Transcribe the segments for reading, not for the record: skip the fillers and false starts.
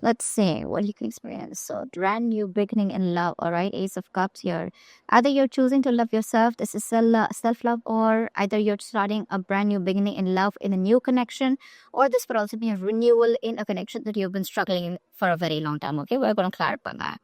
Let's see what you can experience. So, brand new beginning in love, all right? Ace of Cups here. Either you're choosing to love yourself, this is self love, or either you're starting a brand new beginning in love in a new connection, or this could also be a renewal in a connection that you've been struggling in for a very long time, okay? We're going to clarify that.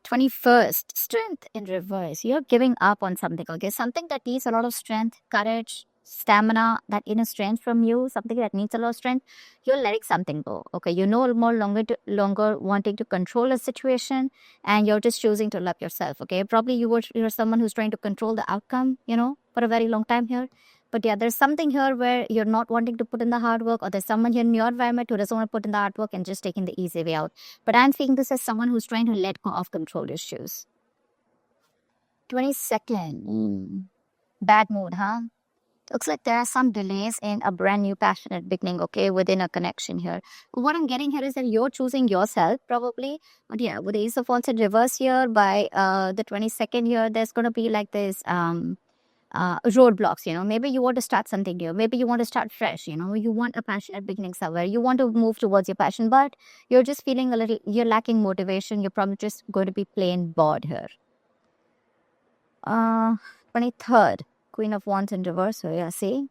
21st, strength in reverse. You're giving up on something, okay? Something that needs a lot of strength, courage, stamina, that inner strength from you, something that needs a lot of strength. You're letting something go, okay? You're no more longer wanting to control a situation, and you're just choosing to love yourself, okay? Probably you're someone who's trying to control the outcome, for a very long time here. But yeah, there's something here where you're not wanting to put in the hard work, or there's someone here in your environment who doesn't want to put in the hard work and just taking the easy way out. But I'm seeing this as someone who's trying to let go of control issues. 22nd. Bad mood, huh? Looks like there are some delays in a brand new passionate beginning, okay, within a connection here. What I'm getting here is that you're choosing yourself, probably. But yeah, with the Ace of Wands in reverse here, by the 22nd here, there's going to be like this roadblocks. Maybe you want to start something new, maybe you want to start fresh, you want a passionate beginning somewhere, you want to move towards your passion, but you're just feeling you're lacking motivation, you're probably just going to be plain bored here. 23rd, Queen of Wands in reverse. So yeah, see,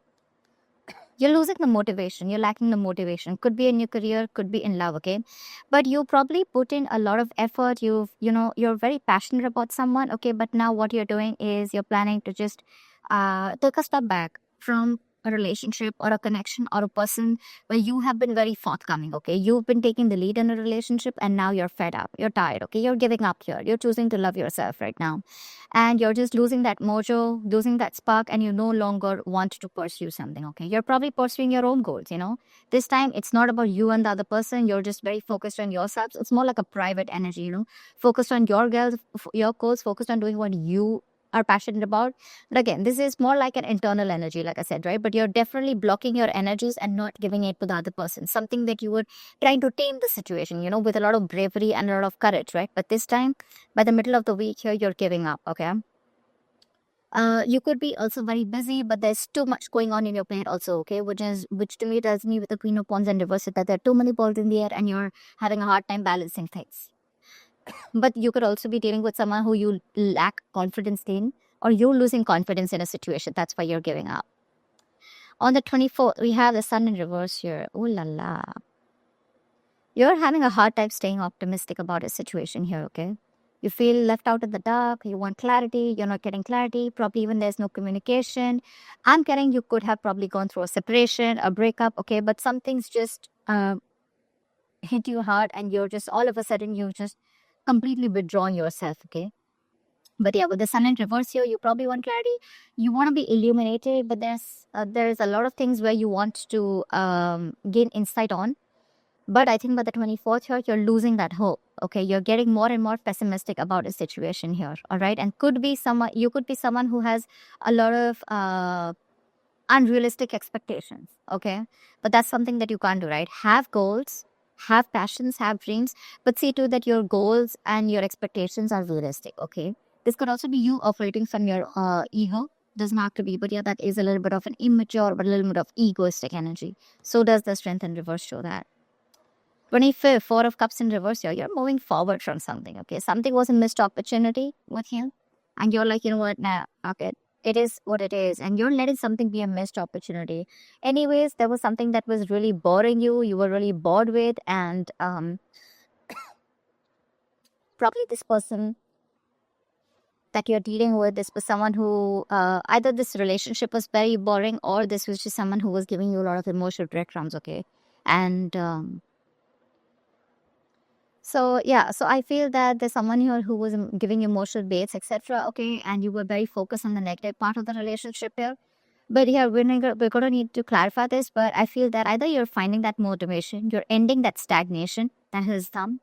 you're losing the motivation, you're lacking the motivation. Could be in your career, could be in love, okay? But you probably put in a lot of effort. You're very passionate about someone, okay? But now what you're doing is you're planning to just take a step back from a relationship or a connection or a person where you have been very forthcoming, okay? You've been taking the lead in a relationship, and now you're fed up, you're tired, okay? You're giving up here, you're choosing to love yourself right now, and you're just losing that mojo, losing that spark, and you no longer want to pursue something, okay? You're probably pursuing your own goals, This time, it's not about you and the other person. You're just very focused on yourself. It's more like a private energy, focused on your goals, focused on doing what you are passionate about. But again, this is more like an internal energy, like I said, right? But you're definitely blocking your energies and not giving it to the other person. Something that you were trying to tame the situation, with a lot of bravery and a lot of courage, right? But this time, by the middle of the week here, you're giving up, okay? You could be also very busy, but there's too much going on in your plate also, okay? Which to me tells me with the Queen of Wands and reverse that there are too many balls in the air and you're having a hard time balancing things. But you could also be dealing with someone who you lack confidence in, or you're losing confidence in a situation. That's why you're giving up. On the 24th, we have the Sun in reverse here. Ooh la la. You're having a hard time staying optimistic about a situation here, okay? You feel left out in the dark, you want clarity, you're not getting clarity, probably even there's no communication. I'm getting you could have probably gone through a separation, a breakup, okay? But something's just hit you hard, and you're just all of a sudden, you just completely withdrawn yourself, okay? But yeah, with the Sun in reverse here, you probably want clarity. You want to be illuminated, but there's a lot of things where you want to gain insight on. But I think by the 24th here, you're losing that hope. Okay, you're getting more and more pessimistic about a situation here. All right, and you could be someone who has a lot of unrealistic expectations. Okay, but that's something that you can't do, right? Have goals, have passions, have dreams, but see too that your goals and your expectations are realistic. Okay, this could also be you operating from your ego. Doesn't have to be, but yeah, that is a little bit of an immature, but a little bit of egoistic energy. So does the strength in reverse show that. 25th, Four of Cups in reverse here. You're moving forward from something, okay? Something was a missed opportunity with you. And you're like, you know what, nah, okay. It is what it is. And you're letting something be a missed opportunity. Anyways, there was something that was really boring you. You were really bored with. And probably this person that you're dealing with, this was someone who either this relationship was very boring, or this was just someone who was giving you a lot of emotional breadcrumbs, okay? And so yeah, so I feel that there's someone here who was giving emotional baits, etc. Okay, and you were very focused on the negative part of the relationship here. But yeah, we're gonna need to clarify this. But I feel that either you're finding that motivation, you're ending that stagnation that has come,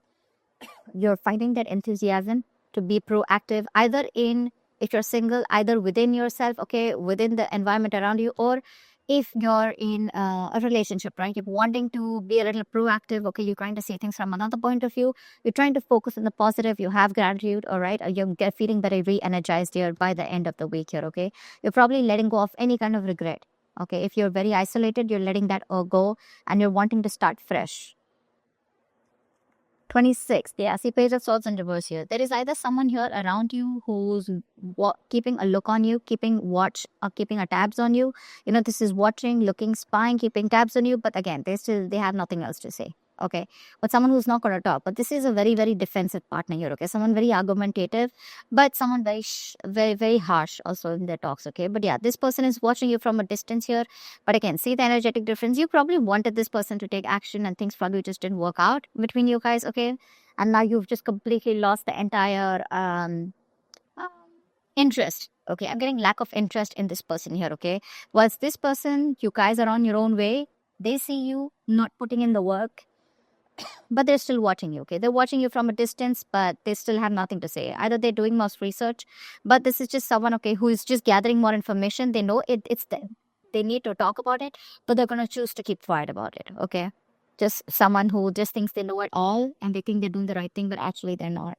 you're finding that enthusiasm to be proactive, either in, if you're single, either within yourself, okay, within the environment around you, or if you're in a relationship, right? You're wanting to be a little proactive, okay, you're trying to see things from another point of view, you're trying to focus on the positive, you have gratitude, all right, you're feeling very re-energized here by the end of the week here, okay? You're probably letting go of any kind of regret, okay? If you're very isolated, you're letting that go, and you're wanting to start fresh. 26. Yeah, see, Page of Swords in reverse here. There is either someone here around you who's keeping a look on you, keeping watch, or keeping a tabs on you. This is watching, looking, spying, keeping tabs on you. But again, they have nothing else to say. Okay, but someone who's not going to talk. But this is a very, very defensive partner here. Okay, someone very argumentative, but someone very, very harsh also in their talks. Okay, but yeah, this person is watching you from a distance here. But again, see the energetic difference. You probably wanted this person to take action, and things probably just didn't work out between you guys. Okay, and now you've just completely lost the entire um, interest. Okay, I'm getting lack of interest in this person here. Okay, whilst this person, you guys are on your own way. They see you not putting in the work, but they're still watching you. Okay, they're watching you from a distance, but they still have nothing to say. Either they're doing most research, but this is just someone, okay, who is just gathering more information. They know it's them. They need to talk about it, but they're gonna choose to keep quiet about it. Okay, just someone who just thinks they know it all and they think they're doing the right thing, but actually they're not.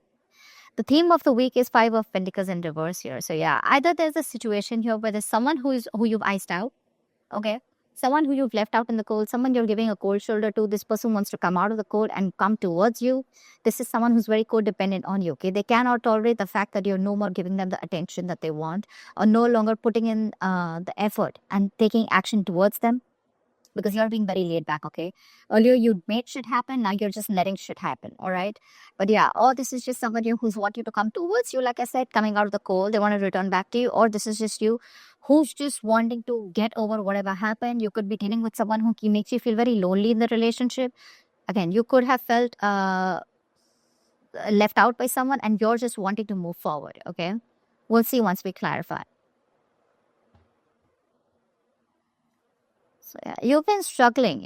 The theme of the week is Five of Pentacles in reverse here. So yeah, either there's a situation here where there's someone who you've iced out. Okay, someone who you've left out in the cold, someone you're giving a cold shoulder to. This person wants to come out of the cold and come towards you. This is someone who's very codependent on you. Okay, they cannot tolerate the fact that you're no more giving them the attention that they want, or no longer putting in the effort and taking action towards them, because you're being very laid back. Okay, earlier you made shit happen, now you're just letting shit happen. All right, but yeah, or this is just somebody who's want you to come towards you, like I said, coming out of the cold, they want to return back to you. Or this is just you who's just wanting to get over whatever happened. You could be dealing with someone who makes you feel very lonely in the relationship. Again, you could have felt left out by someone and you're just wanting to move forward. Okay, we'll see once we clarify. So yeah, you've been struggling,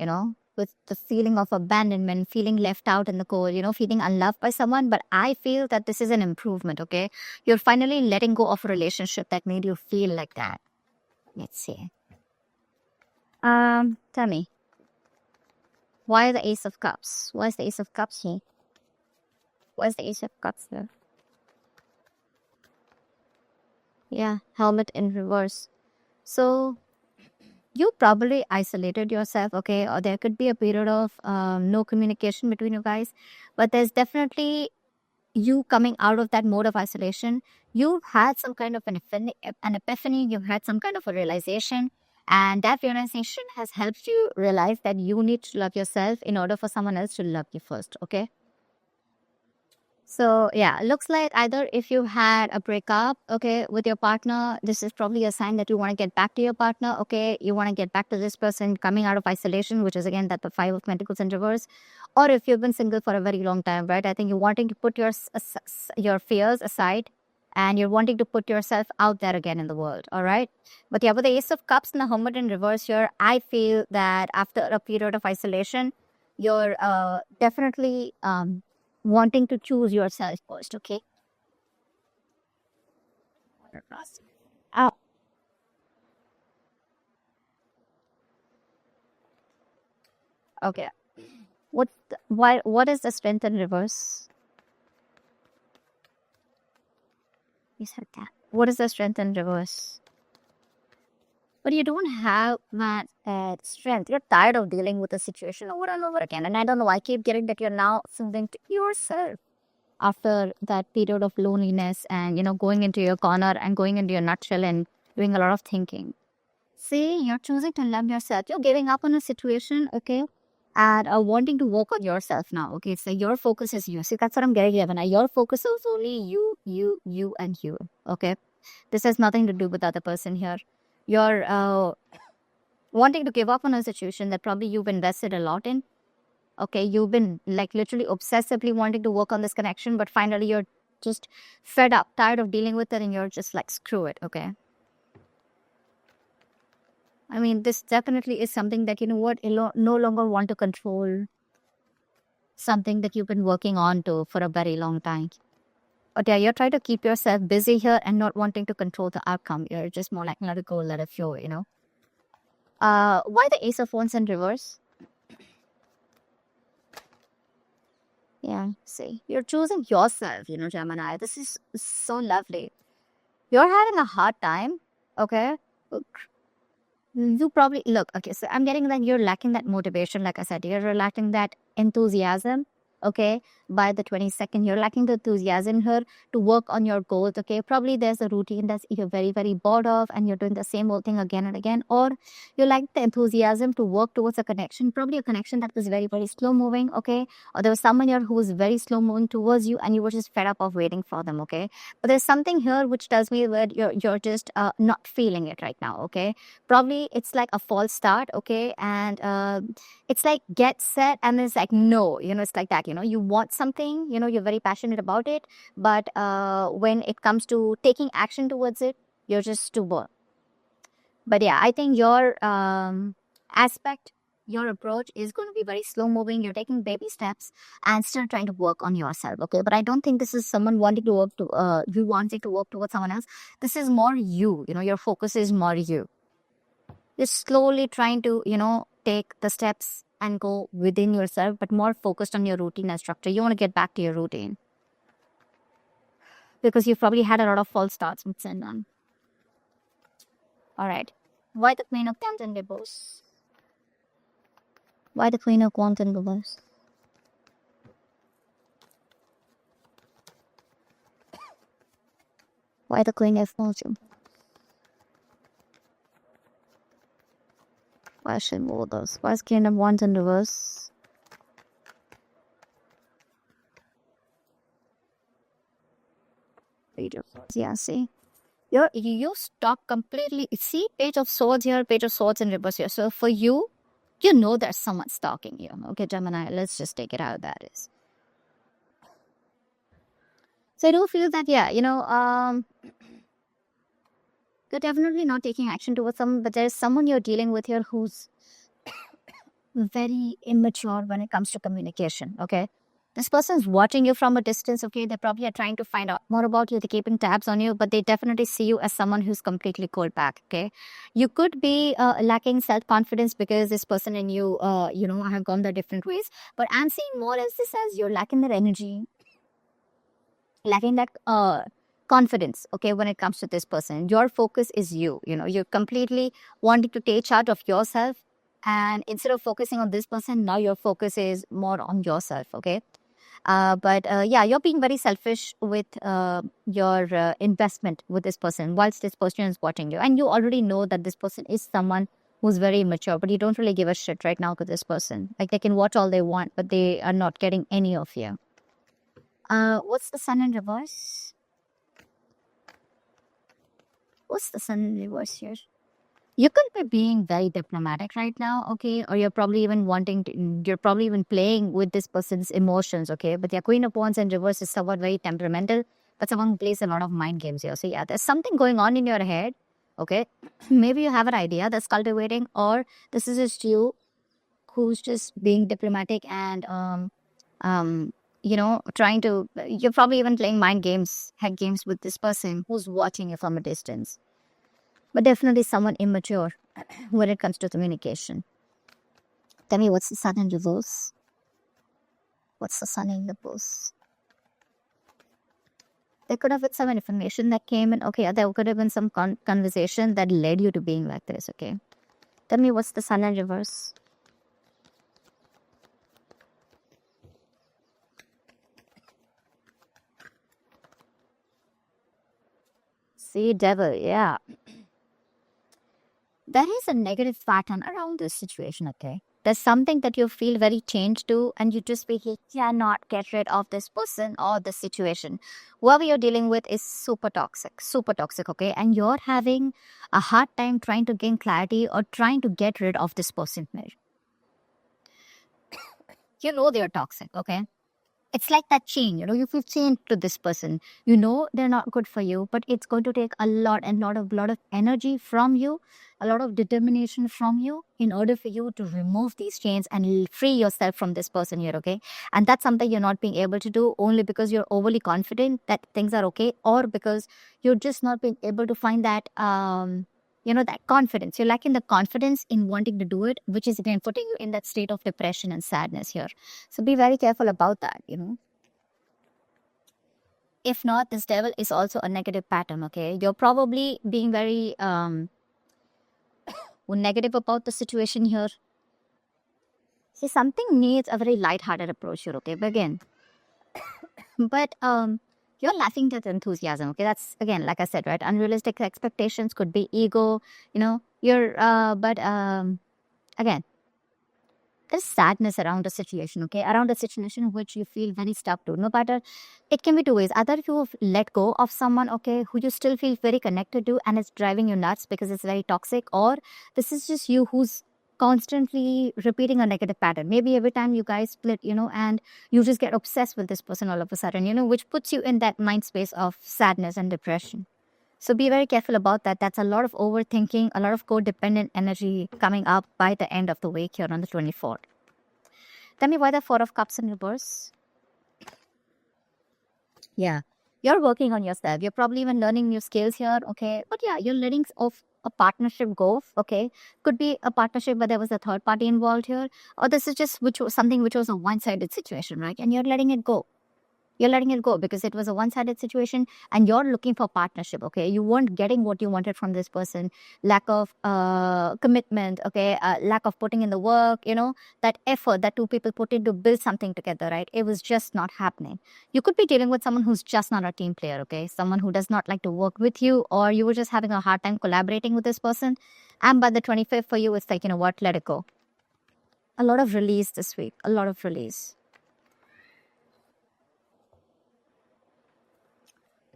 with the feeling of abandonment, feeling left out in the cold, feeling unloved by someone. But I feel that this is an improvement. Okay, you're finally letting go of a relationship that made you feel like that. Let's see. Tell me, why the Ace of Cups? Why is the Ace of Cups here? Why is the Ace of Cups here? Yeah, Helmet in reverse. So you probably isolated yourself, okay, or there could be a period of no communication between you guys, but there's definitely you coming out of that mode of isolation. You've had some kind of an epiphany, you've had some kind of a realization, and that realization has helped you realize that you need to love yourself in order for someone else to love you first. Okay, so yeah, looks like either if you had a breakup, okay, with your partner, this is probably a sign that you want to get back to your partner. Okay, you want to get back to this person coming out of isolation, which is again that the Five of Pentacles in reverse. Or if you've been single for a very long time, right? I think you're wanting to put your fears aside, and you're wanting to put yourself out there again in the world. All right, but yeah, with the Ace of Cups and the Hermit in reverse here, I feel that after a period of isolation, you're definitely wanting to choose yourself first. Okay. Oh, okay. What is the Strength in reverse? You said that. What is the Strength in reverse? But you don't have that strength. You're tired of dealing with the situation over and over again. And I don't know, I keep getting that you're now soothing to yourself after that period of loneliness and, going into your corner and going into your nutshell and doing a lot of thinking. See, you're choosing to love yourself. You're giving up on a situation, okay? And wanting to work on yourself now, okay? So your focus is you. See, that's what I'm getting here. Now, your focus is only you, and you, okay? This has nothing to do with the other person here. You're wanting to give up on a situation that probably you've invested a lot in. Okay, you've been like literally obsessively wanting to work on this connection, but finally you're just fed up, tired of dealing with it, and you're just like, screw it, okay? I mean, this definitely is something that, you no longer want to control something that you've been working on to for a very long time. But yeah, you're trying to keep yourself busy here and not wanting to control the outcome. You're just more like, let it go, let it flow, Why the Ace of Wands in reverse? Yeah, see, you're choosing yourself, Gemini. This is so lovely. You're having a hard time, okay? You probably, okay, so I'm getting that you're lacking that motivation. Like I said, you're lacking that enthusiasm. okay, by the 22nd. You're lacking the enthusiasm here to work on your goals, okay. Probably there's a routine that you're very, very bored of and you're doing the same old thing again and again, or you like the enthusiasm to work towards a connection, probably a connection that was very, very slow moving, okay, or there was someone here who was very slow moving towards you and you were just fed up of waiting for them, okay. But there's something here which tells me that you're just not feeling it right now, okay. Probably it's like a false start, okay, and it's like get set and it's like no, it's like that, you want something, you're very passionate about it, but when it comes to taking action towards it, you're just too bored. But yeah, I think your aspect, your approach is going to be very slow moving. You're taking baby steps and still trying to work on yourself, okay. But I don't think this is someone wanting to work to you wanting to work towards someone else. This is more you, your focus is more you. You're slowly trying to, take the steps and go within yourself, but more focused on your routine and structure. You want to get back to your routine because you've probably had a lot of false starts with someone. All right. Why the Queen of Wands and Reverse? Why the Queen of Wands and Reverse? Why the Queen of Fortune? Why should move those? Why is Queen of Wands in reverse? Page of Swords. Yeah, see? You stop completely. See, Page of Swords here, Page of Swords in reverse here. So for you, there's someone stalking you. Okay, Gemini, let's just take it how that is. So I do feel that, yeah, you're definitely not taking action towards someone, but there's someone you're dealing with here who's very immature when it comes to communication, okay? This person is watching you from a distance, okay? They probably are trying to find out more about you. They're keeping tabs on you, but they definitely see you as someone who's completely cold back, okay? You could be lacking self-confidence because this person and you, have gone their different ways. But I'm seeing more as this as you're lacking that energy, lacking that confidence, okay, when it comes to this person. Your focus is you're completely wanting to take charge of yourself, and instead of focusing on this person, now your focus is more on yourself, okay. But yeah, you're being very selfish with your investment with this person whilst this person is watching you, and you already know that this person is someone who's very immature, but you don't really give a shit right now to this person. Like, they can watch all they want, but they are not getting any of you. What's the Sun in reverse? What's the Sun in reverse here? You could be being very diplomatic right now, okay? Or you're probably even you're probably even playing with this person's emotions, okay? But the Queen of Wands in reverse is somewhat very temperamental, but someone who plays a lot of mind games here. So yeah, there's something going on in your head, okay? Maybe you have an idea that's cultivating, or this is just you who's just being diplomatic and, trying to, you're probably even playing mind games, head games with this person who's watching you from a distance. But definitely someone immature when it comes to communication. Tell me, what's the Sun in reverse? What's the Sun in reverse? There could have been some information that came in. Okay, there could have been some conversation that led you to being like this, okay? Tell me, what's the Sun in reverse? See, Devil, yeah. There is a negative pattern around this situation, okay? There's something that you feel very changed to, and you just feel cannot get rid of this person or the situation. Whoever you're dealing with is super toxic, okay? And you're having a hard time trying to gain clarity or trying to get rid of this person. They're toxic, okay? It's like that chain, you feel chained to this person. They're not good for you, but it's going to take a lot of energy from you, a lot of determination from you in order for you to remove these chains and free yourself from this person here, okay? And that's something you're not being able to do only because you're overly confident that things are okay, or because you're just not being able to find that that confidence. You're lacking the confidence in wanting to do it, which is again putting you in that state of depression and sadness here. So be very careful about that, If not, this Devil is also a negative pattern, okay? You're probably being very negative about the situation here. See, something needs a very light-hearted approach here, okay? Begin. But you're laughing at enthusiasm, okay? That's again, like I said, right? Unrealistic expectations could be ego, you're but again, there's sadness around a situation, okay? Around a situation in which you feel very stuck to. No matter, it can be two ways. Either you have let go of someone, okay, who you still feel very connected to and it's driving you nuts because it's very toxic, or this is just you who's constantly repeating a negative pattern. Maybe every time you guys split, and you just get obsessed with this person all of a sudden, which puts you in that mind space of sadness and depression. So be very careful about that. That's a lot of overthinking, a lot of codependent energy coming up by the end of the week here on the 24th. Tell me why the Four of Cups in reverse. Yeah. You're working on yourself. You're probably even learning new skills here, okay? But yeah, you're letting off a partnership go, okay? Could be a partnership, but there was a third party involved here. Or this is just something which was a one-sided situation, right? And you're letting it go. You're letting it go because it was a one-sided situation and you're looking for partnership, okay? You weren't getting what you wanted from this person. Lack of commitment, okay? Lack of putting in the work, that effort that two people put in to build something together, right? It was just not happening. You could be dealing with someone who's just not a team player, okay? Someone who does not like to work with you, or you were just having a hard time collaborating with this person. And by the 25th for you, it's like, you know what? Let it go. A lot of release this week. A lot of release.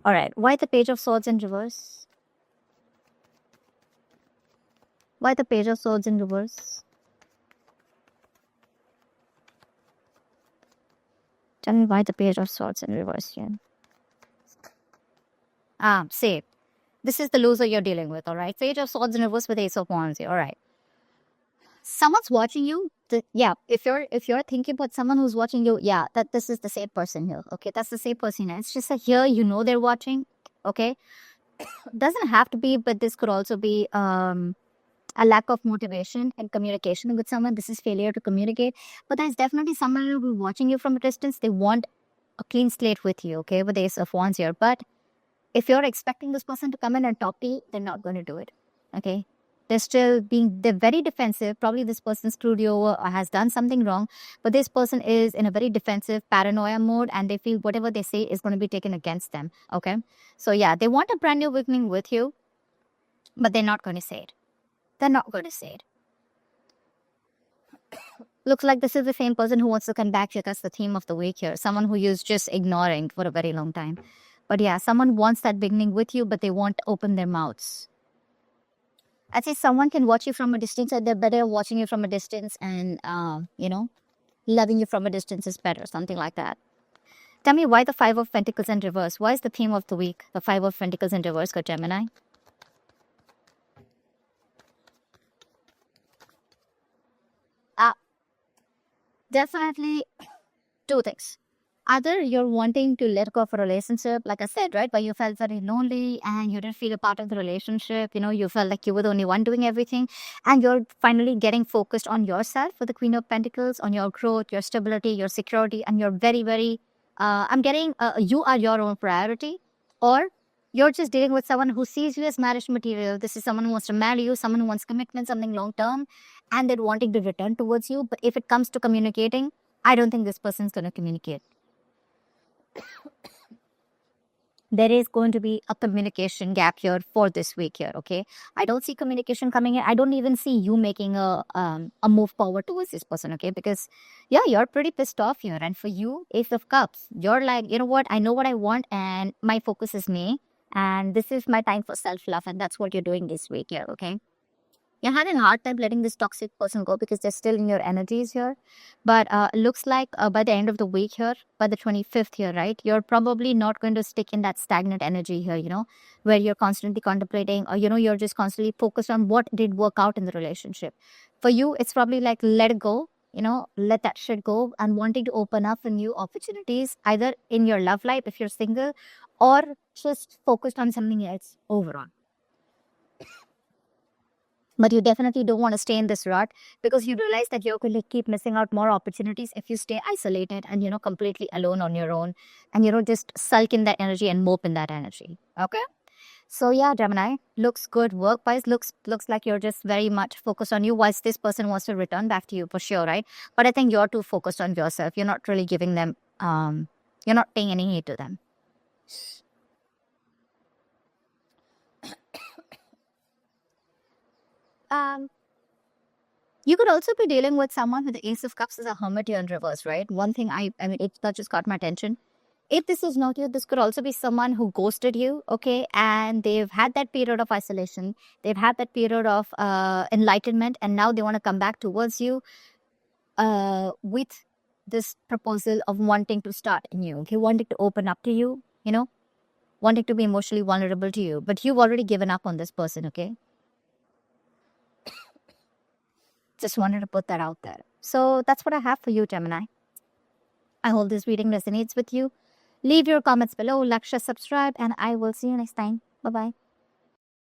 All right. Why the Page of Swords in reverse? Why the Page of Swords in reverse? Tell me why the Page of Swords in reverse here. See. This is the loser you're dealing with, all right? Page of Swords in reverse with Ace of Wands here, all right. Someone's watching you. If you're thinking about someone who's watching you, that this is the same person here, okay? That's the same person. It's just that here, they're watching, okay? Doesn't have to be, but this could also be a lack of motivation and communication with someone. This is failure to communicate. But there's definitely someone who's watching you from a distance. They want a clean slate with you, okay? With the Ace of Wands here. But if you're expecting this person to come in and talk to you, they're not going to do it, okay? They're very defensive. Probably this person screwed you over or has done something wrong. But this person is in a very defensive paranoia mode and they feel whatever they say is going to be taken against them, okay? So yeah, they want a brand new beginning with you, but they're not going to say it. They're not going to say it. Looks like this is the same person who wants to come back here. That's the theme of the week here. Someone who you're just ignoring for a very long time. But yeah, someone wants that beginning with you, but they won't open their mouths. I'd say someone can watch you from a distance and they're better watching you from a distance and, loving you from a distance is better. Something like that. Tell me why the Five of Pentacles in reverse. Why is the theme of the week the Five of Pentacles in reverse for Gemini? Definitely two things. Either you're wanting to let go of a relationship, like I said, right, where you felt very lonely and you didn't feel a part of the relationship, you felt like you were the only one doing everything, and you're finally getting focused on yourself with the Queen of Pentacles, on your growth, your stability, your security, and you're very, very, I'm getting, you are your own priority, or you're just dealing with someone who sees you as marriage material. This is someone who wants to marry you, someone who wants commitment, something long term, and they're wanting to return towards you. But if it comes to communicating, I don't think this person's going to communicate. There is going to be a communication gap here for this week here, okay? I don't see communication coming in. I don't even see you making a move forward towards this person, okay? Because, yeah, you're pretty pissed off here. And for you, Ace of Cups, you're like, you know what? I know what I want and my focus is me. And this is my time for self-love. And that's what you're doing this week here, okay? You're having a hard time letting this toxic person go because they're still in your energies here. But looks like by the end of the week here, by the 25th here, right, you're probably not going to stick in that stagnant energy here, where you're constantly contemplating or, you're just constantly focused on what did work out in the relationship. For you, it's probably like let it go, let that shit go and wanting to open up for new opportunities, either in your love life if you're single or just focused on something else overall. But you definitely don't want to stay in this rut because you realize that you're going to keep missing out more opportunities if you stay isolated and, completely alone on your own and, just sulk in that energy and mope in that energy. Okay? So yeah, Gemini, looks good work-wise. Looks like you're just very much focused on you. Whilst this person wants to return back to you for sure, right? But I think you're too focused on yourself. You're not really giving them. You're not paying any heed to them. Um, you could also be dealing with someone with the Ace of Cups as a hermit here in reverse, right? One thing I mean, that just caught my attention. If this is not you, this could also be someone who ghosted you, okay? And they've had that period of isolation. They've had that period of enlightenment, and now they want to come back towards you with this proposal of wanting to start anew, okay? Wanting to open up to you, wanting to be emotionally vulnerable to you. But you've already given up on this person, okay? Just wanted to put that out there. So that's what I have for you, Gemini. I hope this reading resonates with you. Leave your comments below, like, share, subscribe, and I will see you next time. Bye-bye.